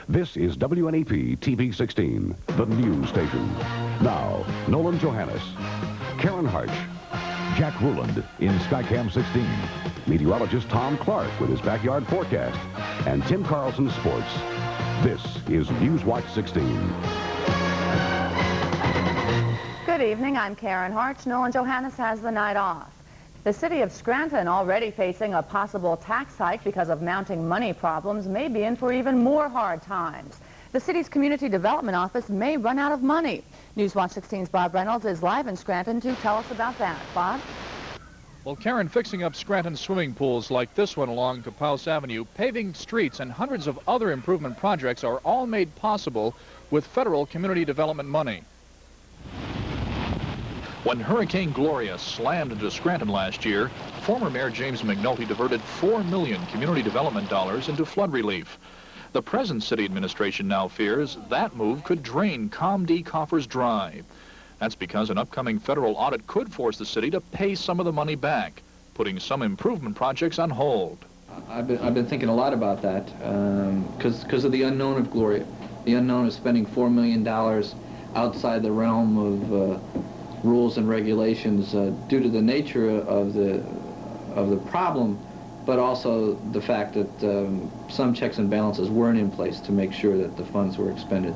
This is WNEP TV 16, the news station. Now, Nolan Johannes, Karen Harch, Jack Ruland in Skycam 16, meteorologist Tom Clark with his backyard forecast, and Tim Carlson Sports. This is Newswatch 16. Good evening, I'm Karen Harch. Nolan Johannes has the night off. The city of Scranton, already facing a possible tax hike because of mounting money problems, may be in for even more hard times. The city's community development office may run out of money. Newswatch 16's Bob Reynolds is live in Scranton to tell us about that. Bob? Well, Karen, fixing up Scranton swimming pools like this one along Capouse Avenue, paving streets, and hundreds of other improvement projects are all made possible with federal community development money. When Hurricane Gloria slammed into Scranton last year, former Mayor James McNulty diverted $4 million community development dollars into flood relief. The present city administration now fears that move could drain ComD coffers dry. That's because an upcoming federal audit could force the city to pay some of the money back, putting some improvement projects on hold. I've been thinking a lot about that because of the unknown of Gloria. The unknown of spending $4 million outside the realm of rules and regulations due to the nature of the problem, but also the fact that some checks and balances weren't in place to make sure that the funds were expended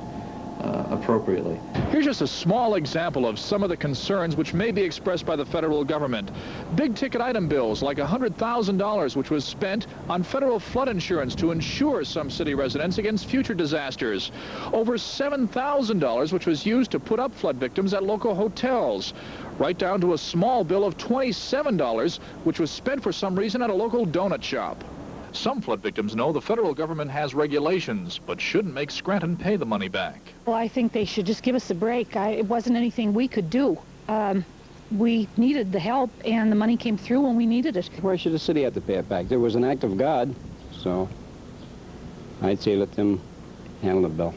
appropriately. Here's just a small example of some of the concerns which may be expressed by the federal government. Big ticket item bills like $100,000 which was spent on federal flood insurance to insure some city residents against future disasters. Over $7,000 which was used to put up flood victims at local hotels. Right down to a small bill of $27 which was spent for some reason at a local donut shop. Some flood victims know the federal government has regulations, but shouldn't make Scranton pay the money back. Well, I think they should just give us a break. It wasn't anything we could do. We needed the help, and the money came through when we needed it. Why should the city have to pay it back? There was an act of God, so I'd say let them handle the bill.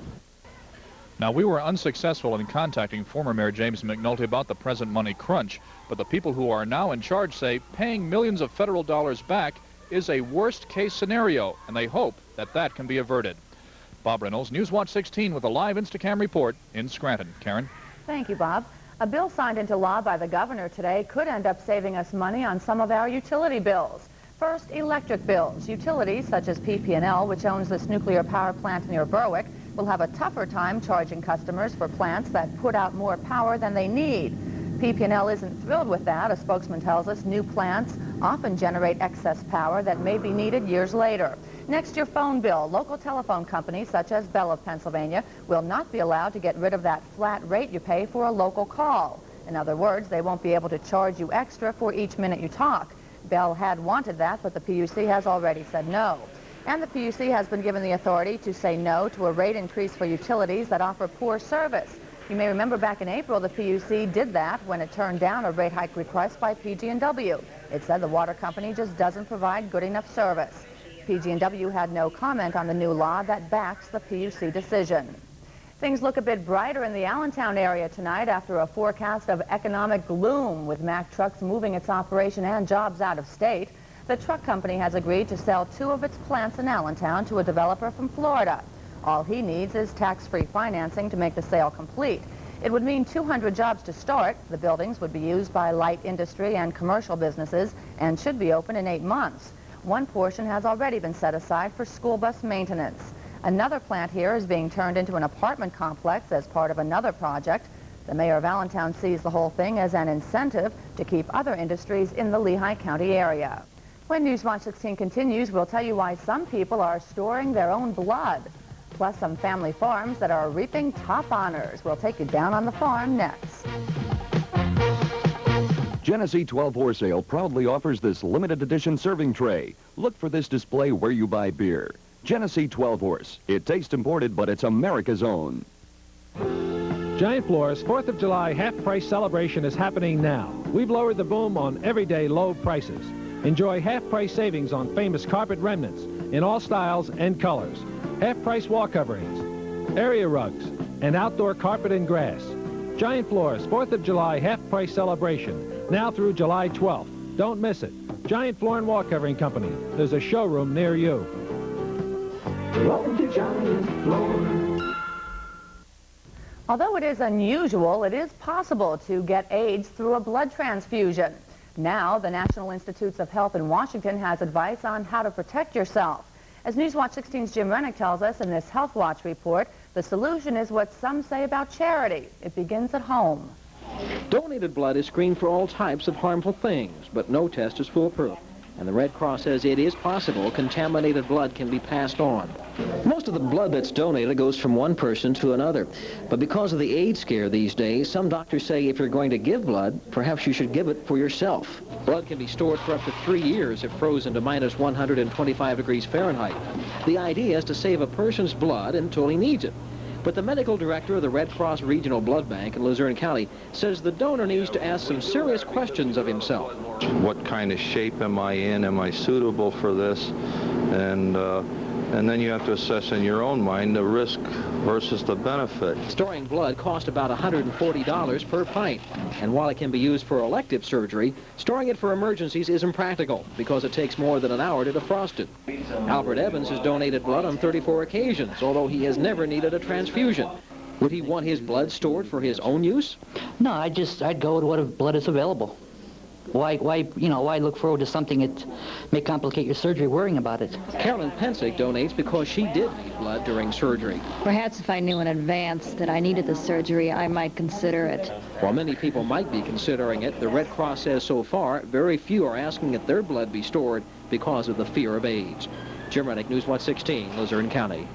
Now, we were unsuccessful in contacting former Mayor James McNulty about the present money crunch, but the people who are now in charge say paying millions of federal dollars back is a worst-case scenario, and they hope that that can be averted. Bob Reynolds, Newswatch 16 with a live Instacam report in Scranton. Karen? Thank you, Bob. A bill signed into law by the governor today could end up saving us money on some of our utility bills. First, electric bills. Utilities such as PP&L, which owns this nuclear power plant near Berwick, will have a tougher time charging customers for plants that put out more power than they need. PP&L isn't thrilled with that. A spokesman tells us new plants often generate excess power that may be needed years later. Next, your phone bill. Local telephone companies such as Bell of Pennsylvania will not be allowed to get rid of that flat rate you pay for a local call. In other words, they won't be able to charge you extra for each minute you talk. Bell had wanted that, but the PUC has already said no. And the PUC has been given the authority to say no to a rate increase for utilities that offer poor service. You may remember back in April, the PUC did that when it turned down a rate hike request by PG&W. It said the water company just doesn't provide good enough service. PG&W had no comment on the new law that backs the PUC decision. Things look a bit brighter in the Allentown area tonight after a forecast of economic gloom with Mack Trucks moving its operation and jobs out of state. The truck company has agreed to sell 2 of its plants in Allentown to a developer from Florida. All he needs is tax-free financing to make the sale complete. It would mean 200 jobs to start. The buildings would be used by light industry and commercial businesses and should be open in 8 months. One portion has already been set aside for school bus maintenance. Another plant here is being turned into an apartment complex as part of another project. The mayor of Allentown sees the whole thing as an incentive to keep other industries in the Lehigh County area. When Newswatch 16 continues, we'll tell you why some people are storing their own blood. Plus some family farms that are reaping top honors. We'll take you down on the farm next. Genesee 12-Horse Sale proudly offers this limited edition serving tray. Look for this display where you buy beer. Genesee 12-Horse. It tastes imported, but it's America's own. Giant Floor's 4th of July half-price celebration is happening now. We've lowered the boom on everyday low prices. Enjoy half-price savings on famous carpet remnants in all styles and colors. Half-price wall coverings, area rugs, and outdoor carpet and grass. Giant Floors 4th of July half-price celebration, now through July 12th. Don't miss it. Giant Floor and Wall Covering Company. There's a showroom near you. Welcome to Giant Floor. Although it is unusual, it is possible to get AIDS through a blood transfusion. Now, the National Institutes of Health in Washington has advice on how to protect yourself. As Newswatch 16's Jim Rennick tells us in this Health Watch report, the solution is what some say about charity. It begins at home. Donated blood is screened for all types of harmful things, but no test is foolproof. And the Red Cross says it is possible contaminated blood can be passed on. Most of the blood that's donated goes from one person to another. But because of the AIDS scare these days, some doctors say if you're going to give blood, perhaps you should give it for yourself. Blood can be stored for up to 3 years if frozen to minus 125 degrees Fahrenheit. The idea is to save a person's blood until he needs it. But the medical director of the Red Cross Regional Blood Bank in Luzerne County says the donor needs to ask some serious questions of himself. What kind of shape am I in? Am I suitable for this? And then you have to assess in your own mind the risk versus the benefit. Storing blood costs about $140 per pint. And while it can be used for elective surgery, storing it for emergencies isn't practical because it takes more than an hour to defrost it. Albert Evans has donated blood on 34 occasions, although he has never needed a transfusion. Would he want his blood stored for his own use? No, I'd go with what blood is available. Why look forward to something that may complicate your surgery worrying about it? Carolyn Pensick donates because she did need blood during surgery. Perhaps if I knew in advance that I needed the surgery, I might consider it. While many people might be considering it, the Red Cross says so far, very few are asking that their blood be stored because of the fear of AIDS. Jim Rennick, Newswatch 16, Luzerne County.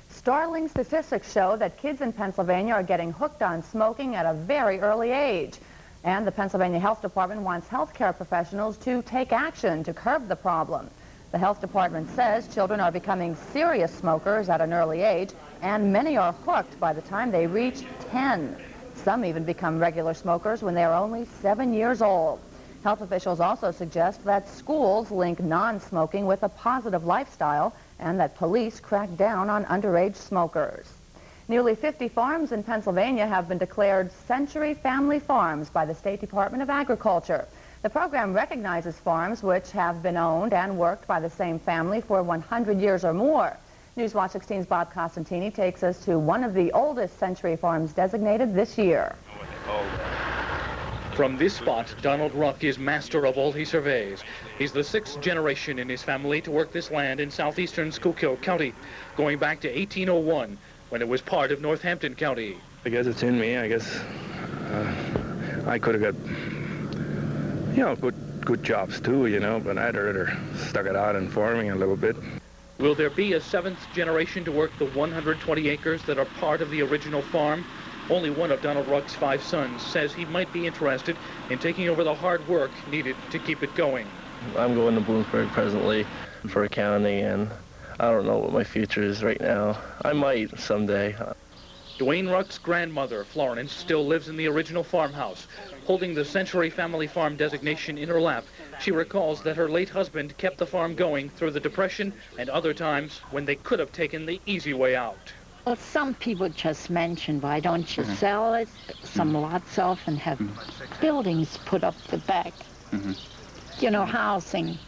Startling statistics show that kids in Pennsylvania are getting hooked on smoking at a very early age. And the Pennsylvania Health Department wants healthcare professionals to take action to curb the problem. The health department says children are becoming serious smokers at an early age, and many are hooked by the time they reach 10. Some even become regular smokers when they are only 7 years old. Health officials also suggest that schools link non-smoking with a positive lifestyle and that police crack down on underage smokers. Nearly 50 farms in Pennsylvania have been declared Century Family Farms by the State Department of Agriculture. The program recognizes farms which have been owned and worked by the same family for 100 years or more. Newswatch 16's Bob Costantini takes us to one of the oldest Century Farms designated this year. From this spot, Donald Ruck is master of all he surveys. He's the 6th generation in his family to work this land in southeastern Schuylkill County, going back to 1801. When it was part of Northampton County. I guess it's in me. I guess I could have got, good jobs too, but I'd rather stuck it out in farming a little bit. Will there be a 7th generation to work the 120 acres that are part of the original farm? Only one of Donald Ruck's 5 sons says he might be interested in taking over the hard work needed to keep it going. I'm going to Bloomsburg presently for accounting, and I don't know what my future is right now. I might someday. Dwayne Ruck's grandmother, Florence, still lives in the original farmhouse. Holding the Century Family Farm designation in her lap, she recalls that her late husband kept the farm going through the Depression and other times when they could have taken the easy way out. Well, some people just mention, why don't you sell it, some lots off, and have buildings put up the back, housing.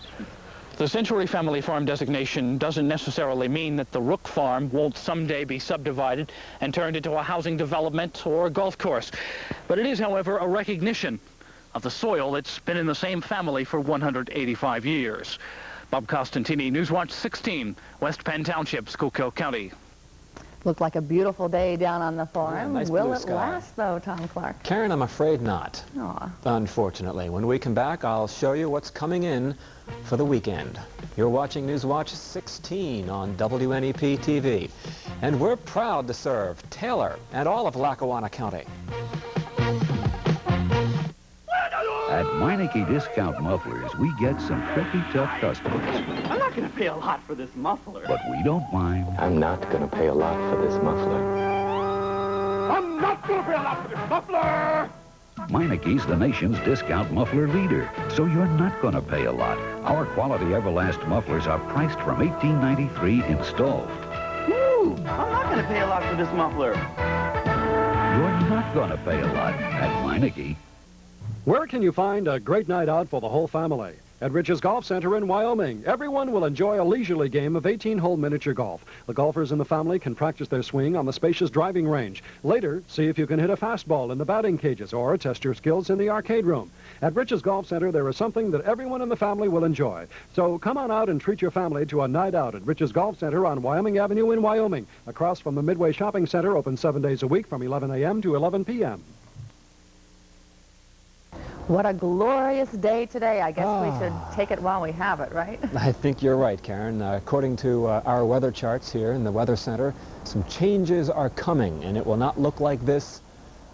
The Century Family Farm designation doesn't necessarily mean that the Rook Farm won't someday be subdivided and turned into a housing development or a golf course. But it is, however, a recognition of the soil that's been in the same family for 185 years. Bob Costantini, Newswatch 16, West Penn Township, Schuylkill County. Looked like a beautiful day down on the farm. Yeah, nice Will blue it sky. last, though, Tom Clark? Karen, I'm afraid not. Aw. Unfortunately. When we come back, I'll show you what's coming in for the weekend. You're watching Newswatch 16 on WNEP TV. And we're proud to serve Taylor and all of Lackawanna County. At Meineke Discount Mufflers, we get some pretty tough customers. I'm not going to pay a lot for this muffler. But we don't mind. I'm not going to pay a lot for this muffler. I'm not going to pay a lot for this muffler! Meineke's the nation's discount muffler leader, so you're not going to pay a lot. Our quality Everlast mufflers are priced from $18.93 installed. Woo! I'm not going to pay a lot for this muffler. You're not going to pay a lot at Meineke. Where can you find a great night out for the whole family? At Rich's Golf Center in Wyoming, everyone will enjoy a leisurely game of 18-hole miniature golf. The golfers in the family can practice their swing on the spacious driving range. Later, see if you can hit a fastball in the batting cages or test your skills in the arcade room. At Rich's Golf Center, there is something that everyone in the family will enjoy. So come on out and treat your family to a night out at Rich's Golf Center on Wyoming Avenue in Wyoming, across from the Midway Shopping Center, open 7 days a week from 11 a.m. to 11 p.m. What a glorious day today. I guess we should take it while we have it, right? I think you're right, Karen. According to our weather charts here in the Weather Center, some changes are coming, and it will not look like this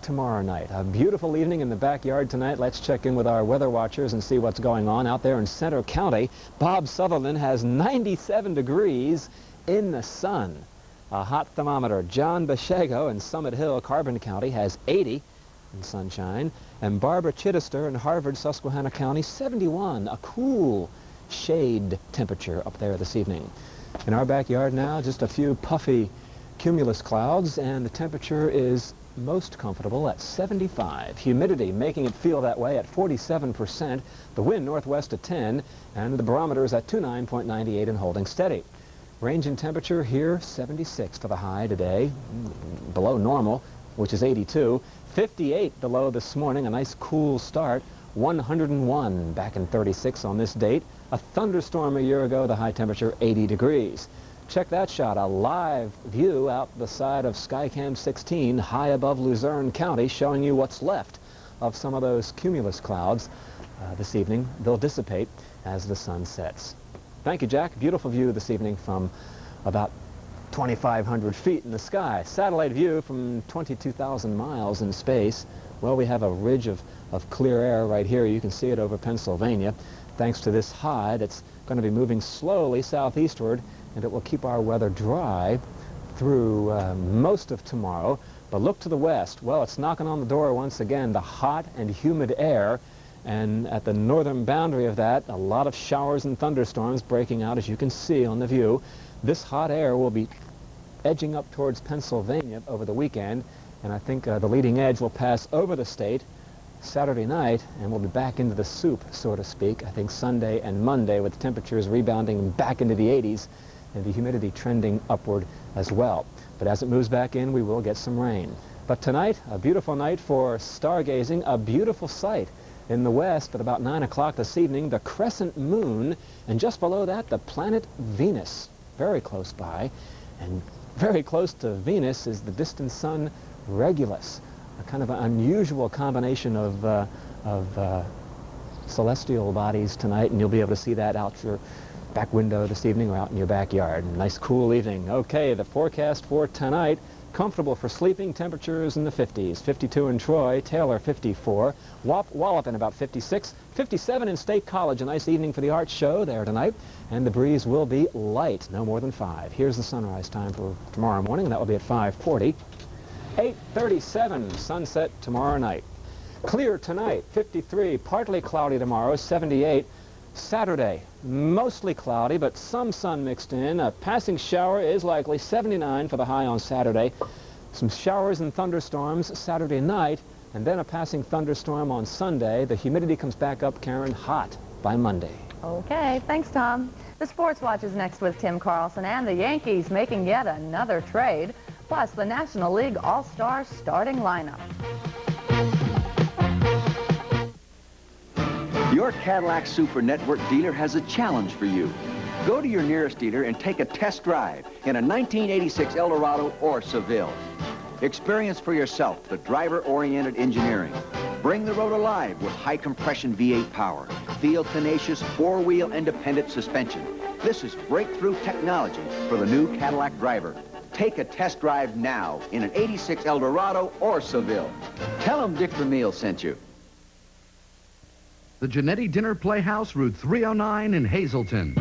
tomorrow night. A beautiful evening in the backyard tonight. Let's check in with our weather watchers and see what's going on out there in Center County. Bob Sutherland has 97 degrees in the sun. A hot thermometer. John Bashego in Summit Hill, Carbon County, has 80 in sunshine. And Barbara Chittister in Harvard, Susquehanna County, 71. A cool shade temperature up there this evening. In our backyard now, just a few puffy cumulus clouds, and the temperature is most comfortable at 75. Humidity making it feel that way at 47%. The wind northwest at 10, and the barometer is at 29.98 and holding steady. Range in temperature here, 76 for the high today, below normal, which is 82. 58 the low this morning, a nice cool start. 101 back in 36 on this date. A thunderstorm a year ago, the high temperature 80 degrees. Check that shot, a live view out the side of Skycam 16 high above Luzerne County, showing you what's left of some of those cumulus clouds this evening. They'll dissipate as the sun sets. Thank you, Jack. Beautiful view this evening from about 2,500 feet in the sky. Satellite view from 22,000 miles in space. Well, we have a ridge of clear air right here. You can see it over Pennsylvania, thanks to this high that's going to be moving slowly southeastward, and it will keep our weather dry through most of tomorrow. But look to the west. Well, it's knocking on the door once again, the hot and humid air. And at the northern boundary of that, a lot of showers and thunderstorms breaking out, as you can see on the view. This hot air will be edging up towards Pennsylvania over the weekend, and I think the leading edge will pass over the state Saturday night, and we'll be back into the soup, so to speak, I think Sunday and Monday, with temperatures rebounding back into the 80s and the humidity trending upward as well. But as it moves back in, we will get some rain. But tonight, a beautiful night for stargazing, a beautiful sight. In the west, at about 9 o'clock this evening, the crescent moon, and just below that, the planet Venus, very close by. And very close to Venus is the distant sun Regulus, a kind of an unusual combination of celestial bodies tonight, and you'll be able to see that out your back window this evening or out in your backyard. Nice cool evening. Okay, the forecast for tonight. Comfortable for sleeping, temperatures in the 50s. 52 in Troy, Taylor 54, Wallop in about 56, 57 in State College. A nice evening for the art show there tonight, and the breeze will be light, no more than 5. Here's the sunrise time for tomorrow morning, and that will be at 5:40. 8:37, sunset tomorrow night. Clear tonight, 53, partly cloudy tomorrow, 78. Saturday, mostly cloudy, but some sun mixed in. A passing shower is likely, 79 for the high on Saturday. Some showers and thunderstorms Saturday night, and then a passing thunderstorm on Sunday. The humidity comes back up, Karen, hot by Monday. Okay, thanks, Tom. The Sports Watch is next with Tim Carlson, and the Yankees making yet another trade, plus the National League All-Star starting lineup. Your Cadillac Super Network dealer has a challenge for you. Go to your nearest dealer and take a test drive in a 1986 Eldorado or Seville. Experience for yourself the driver-oriented engineering. Bring the road alive with high-compression V8 power. Feel tenacious four-wheel independent suspension. This is breakthrough technology for the new Cadillac driver. Take a test drive now in an 86 Eldorado or Seville. Tell them Dick Vermeil sent you. The Genetti Dinner Playhouse, Route 309 in Hazleton,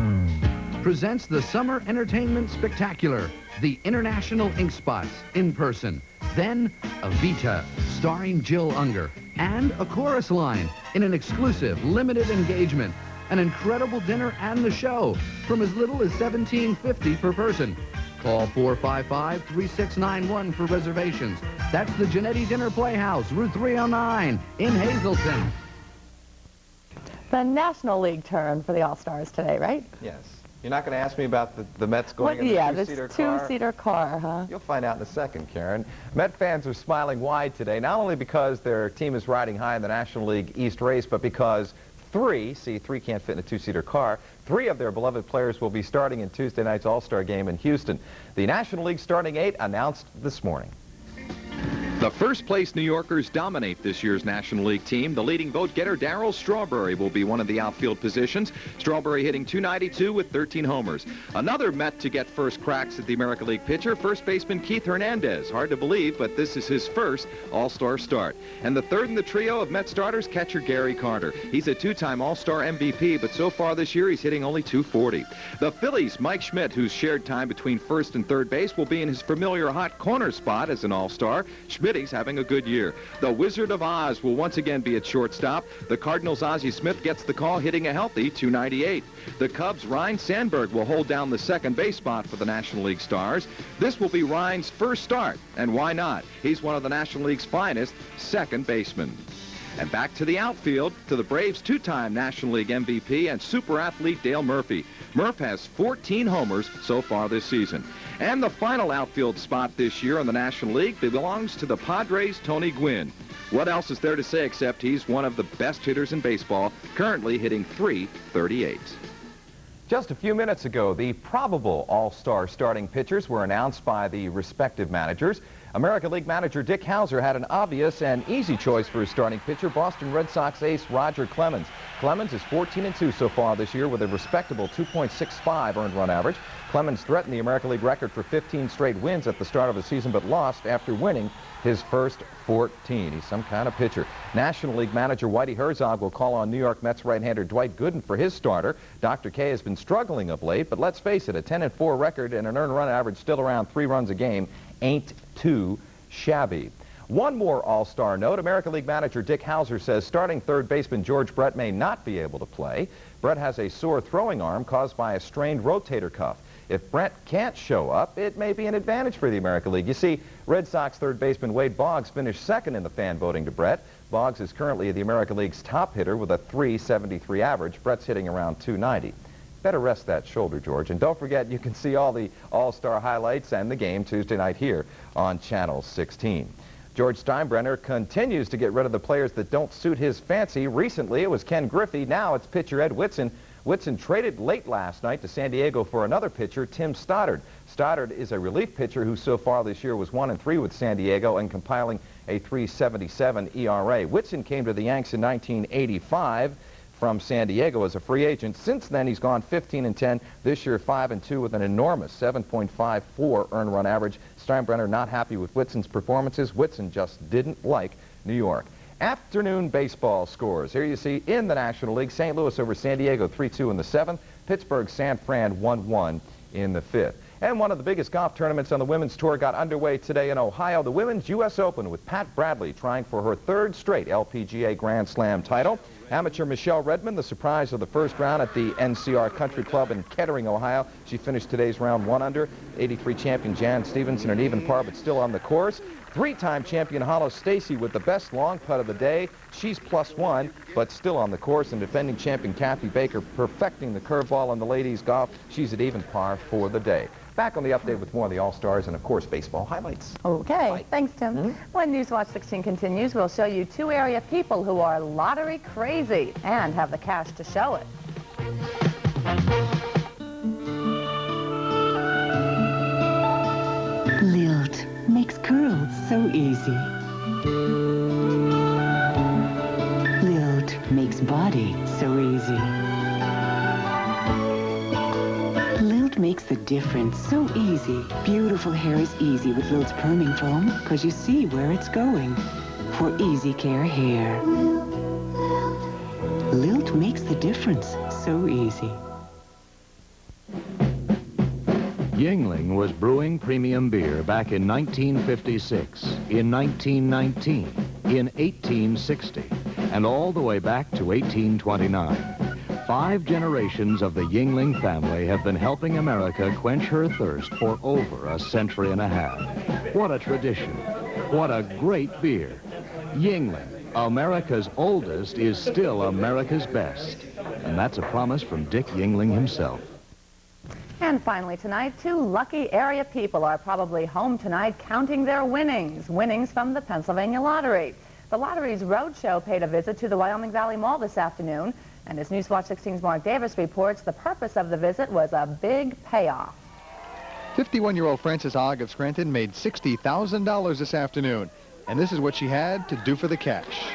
presents the Summer Entertainment Spectacular, the International Ink Spots, in person. Then, Evita, starring Jill Unger, and a chorus line in an exclusive, limited engagement. An incredible dinner and the show, from as little as $17.50 per person. Call 455-3691 for reservations. That's the Genetti Dinner Playhouse, Route 309 in Hazleton. The National League turn for the All-Stars today, right? Yes. You're not going to ask me about the Mets going in the two-seater car? Yeah, this two-seater car, huh? You'll find out in a second, Karen. Met fans are smiling wide today, not only because their team is riding high in the National League East race, but because three can't fit in a two-seater car, 3 of their beloved players will be starting in Tuesday night's All-Star game in Houston. The National League starting 8 announced this morning. The first-place New Yorkers dominate this year's National League team. The leading vote-getter, Darryl Strawberry, will be one of the outfield positions. Strawberry hitting .292 with 13 homers. Another Met to get first cracks at the American League pitcher, first baseman Keith Hernandez. Hard to believe, but this is his first All-Star start. And the third in the trio of Met starters, catcher Gary Carter. He's a 2-time All-Star MVP, but so far this year he's hitting only .240. The Phillies' Mike Schmidt, who's shared time between first and third base, will be in his familiar hot corner spot as an All-Star. Schmidt's having a good year. The Wizard of Oz will once again be at shortstop. The Cardinals' Ozzie Smith gets the call, hitting a healthy .298. The Cubs' Ryne Sandberg will hold down the second base spot for the National League Stars. This will be Ryan's first start, and why not? He's one of the National League's finest second basemen. And back to the outfield, to the Braves' 2-time National League MVP and super athlete Dale Murphy. Murph has 14 homers so far this season. And the final outfield spot this year in the National League belongs to the Padres' Tony Gwynn. What else is there to say except he's one of the best hitters in baseball, currently hitting .338. Just a few minutes ago, the probable All-Star starting pitchers were announced by the respective managers. American League manager Dick Hauser had an obvious and easy choice for his starting pitcher, Boston Red Sox ace Roger Clemens. Clemens is 14-2 so far this year with a respectable 2.65 earned run average. Clemens threatened the American League record for 15 straight wins at the start of the season, but lost after winning his first 14. He's some kind of pitcher. National League manager Whitey Herzog will call on New York Mets right-hander Dwight Gooden for his starter. Dr. K has been struggling of late, but let's face it, a 10-4 record and an earned run average still around 3 runs a game ain't too shabby. One more All-Star note. American League manager Dick Hauser says starting third baseman George Brett may not be able to play. Brett has a sore throwing arm caused by a strained rotator cuff. If Brett can't show up, it may be an advantage for the American League. You see, Red Sox third baseman Wade Boggs finished second in the fan voting to Brett. Boggs is currently the American League's top hitter with a .373 average. Brett's hitting around .290. Better rest that shoulder, George. And don't forget, you can see all the All-Star highlights and the game Tuesday night here on Channel 16. George Steinbrenner continues to get rid of the players that don't suit his fancy. Recently, it was Ken Griffey. Now it's pitcher Ed Whitson. Whitson traded late last night to San Diego for another pitcher, Tim Stoddard. Stoddard is a relief pitcher who so far this year was 1-3 with San Diego and compiling a .377 ERA. Whitson came to the Yanks in 1985 from San Diego as a free agent. Since then, he's gone 15-10. This year, 5-2 with an enormous 7.54 earned run average. Steinbrenner not happy with Whitson's performances. Whitson just didn't like New York. Afternoon baseball scores. Here you see in the National League, St. Louis over San Diego 3-2 in the 7th. Pittsburgh, San Fran 1-1 in the 5th. And one of the biggest golf tournaments on the women's tour got underway today in Ohio, the Women's U.S. Open, with Pat Bradley trying for her 3rd straight LPGA Grand Slam title. Amateur Michelle Redmond, the surprise of the first round at the NCR Country Club in Kettering, Ohio. She finished today's round 1 under. 83 champion Jan Stevenson, an even par, but still on the course. 3-time champion Hollis Stacy with the best long putt of the day. She's +1, but still on the course. And defending champion Kathy Baker perfecting the curveball in the ladies' golf. She's at even par for the day. Back on the update with more of the All-Stars and, of course, baseball highlights. Okay. Bye. Thanks, Tim. When Newswatch 16 continues, we'll show you 2 area people who are lottery crazy and have the cash to show it. Lilt makes curls so easy. Lilt makes body so easy. Lilt makes the difference so easy. Beautiful hair is easy with Lilt's perming foam because you see where it's going. For easy care hair. Lilt makes the difference so easy. Yuengling was brewing premium beer back in 1956, in 1919, in 1860, and all the way back to 1829. 5 generations of the Yuengling family have been helping America quench her thirst for over a century and a half. What a tradition. What a great beer. Yuengling, America's oldest is still America's best. And that's a promise from Dick Yingling himself. And finally tonight, 2 lucky area people are probably home tonight counting their winnings from the Pennsylvania Lottery. The lottery's roadshow paid a visit to the Wyoming Valley Mall this afternoon, and as Newswatch 16's Mark Davis reports, the purpose of the visit was a big payoff. 51-year-old Frances Ogg of Scranton made $60,000 this afternoon, and this is what she had to do for the cash.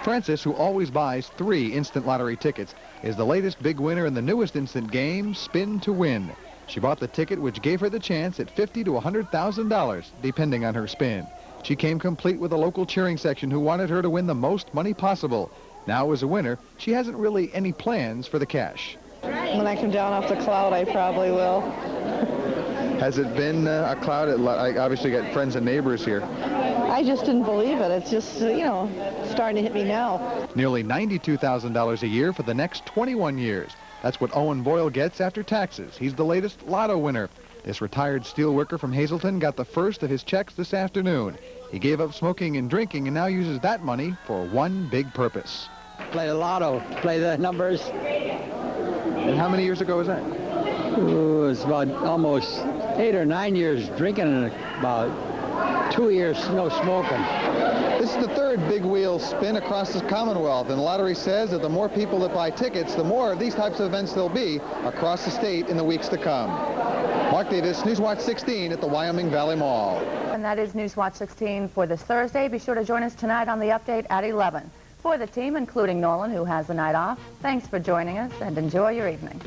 Frances, who always buys 3 instant lottery tickets, is the latest big winner in the newest instant game, Spin to Win. She bought the ticket, which gave her the chance at $50,000 to $100,000, depending on her spin. She came complete with a local cheering section who wanted her to win the most money possible. Now, as a winner, she hasn't really any plans for the cash. When I come down off the cloud, I probably will. Has it been a cloud? I obviously got friends and neighbors here. I just didn't believe it. It's just, starting to hit me now. Nearly $92,000 a year for the next 21 years. That's what Owen Boyle gets after taxes. He's the latest lotto winner. This retired steelworker from Hazleton got the first of his checks this afternoon. He gave up smoking and drinking and now uses that money for one big purpose. Play the lotto, play the numbers. And how many years ago was that? Ooh, it's about almost 8 or 9 years drinking and about 2 years no smoking. This is the 3rd big wheel spin across the Commonwealth, and the lottery says that the more people that buy tickets, the more of these types of events there'll be across the state in the weeks to come. Mark Davis, Newswatch 16 at the Wyoming Valley Mall. And that is Newswatch 16 for this Thursday. Be sure to join us tonight on the update at 11. For the team, including Nolan, who has the night off, thanks for joining us and enjoy your evening.